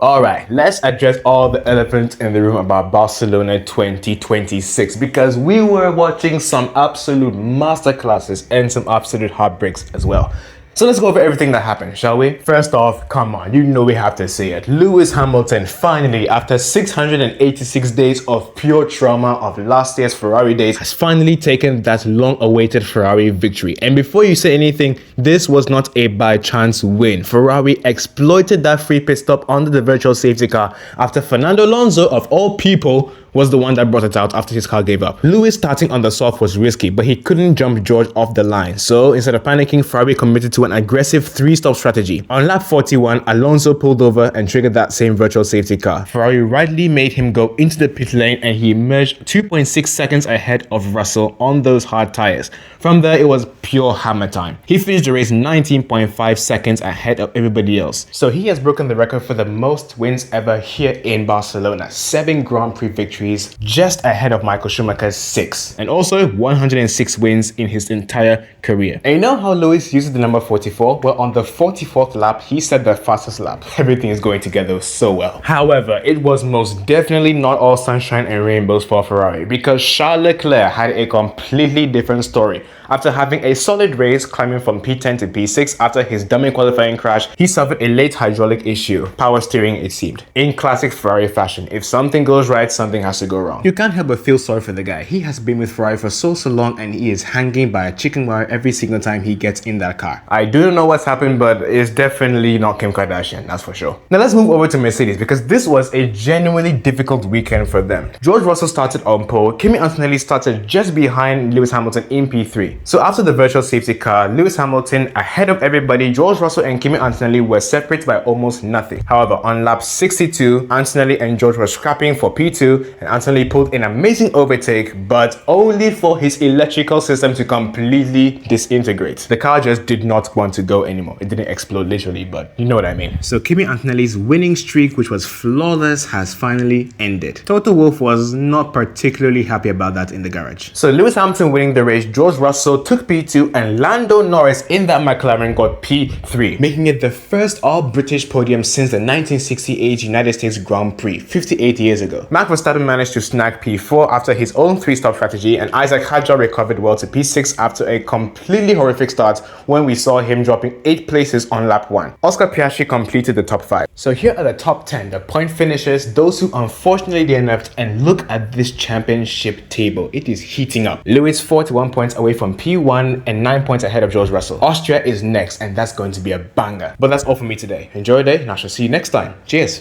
Alright, let's address all the elephants in the room about Barcelona 2026 because we were watching some absolute masterclasses and some absolute heartbreaks as well. So let's go over everything that happened, shall we? First off, come on, you know we have to say it. Lewis Hamilton finally, after 686 days of pure trauma of last year's Ferrari days, has finally taken that long-awaited Ferrari victory. And before you say anything, this was not a by chance win. Ferrari exploited that free pit stop under the virtual safety car after Fernando Alonso, of all people, was the one that brought it out after his car gave up. Lewis starting on the soft was risky, but he couldn't jump George off the line. So instead of panicking, Ferrari committed to an aggressive three-stop strategy. On lap 41, Alonso pulled over and triggered that same virtual safety car. Ferrari rightly made him go into the pit lane and he emerged 2.6 seconds ahead of Russell on those hard tires. From there, it was pure hammer time. He finished the race 19.5 seconds ahead of everybody else. So he has broken the record for the most wins ever here in Barcelona. 7 Grand Prix victories, just ahead of Michael Schumacher's 6, and also 106 wins in his entire career. And you know how Lewis uses the number 44? Well, on the 44th lap, he set the fastest lap. Everything is going together so well. However, it was most definitely not all sunshine and rainbows for Ferrari because Charles Leclerc had a completely different story. After having a solid race climbing from P10 to P6 after his dummy qualifying crash, he suffered a late hydraulic issue. Power steering, it seemed. In classic Ferrari fashion, if something goes right, something has to go wrong. You can't help but feel sorry for the guy. He has been with Ferrari for so long and he is hanging by a chicken wire every single time he gets in that car. I do know what's happened, but it's definitely not Kim Kardashian, that's for sure. Now let's move over to Mercedes because this was a genuinely difficult weekend for them. George Russell started on pole, Kimi Antonelli started just behind Lewis Hamilton in P3. So after the virtual safety car, Lewis Hamilton ahead of everybody, George Russell and Kimi Antonelli were separated by almost nothing. However, on lap 62, Antonelli and George were scrapping for P2 and Antonelli pulled an amazing overtake, but only for his electrical system to completely disintegrate. The car just did not want to go anymore. It didn't explode literally, but you know what I mean. So Kimi Antonelli's winning streak, which was flawless, has finally ended. Toto Wolff was not particularly happy about that in the garage. So Lewis Hamilton winning the race, George Russell took P2 and Lando Norris in that McLaren got P3, making it the first all-British podium since the 1968 United States Grand Prix, 58 years ago. Max Verstappen managed to snag P4 after his own 3-stop strategy, and Isaac Hadjar recovered well to P6 after a completely horrific start when we saw him dropping 8 places on lap 1. Oscar Piastri completed the top 5. So here are the top 10, the point finishers, those who unfortunately DNF'd, and look at this championship table. It is heating up. Lewis 41 points away from P1 and 9 points ahead of George Russell. Austria is next and that's going to be a banger. But that's all for me today. Enjoy your day and I shall see you next time. Cheers.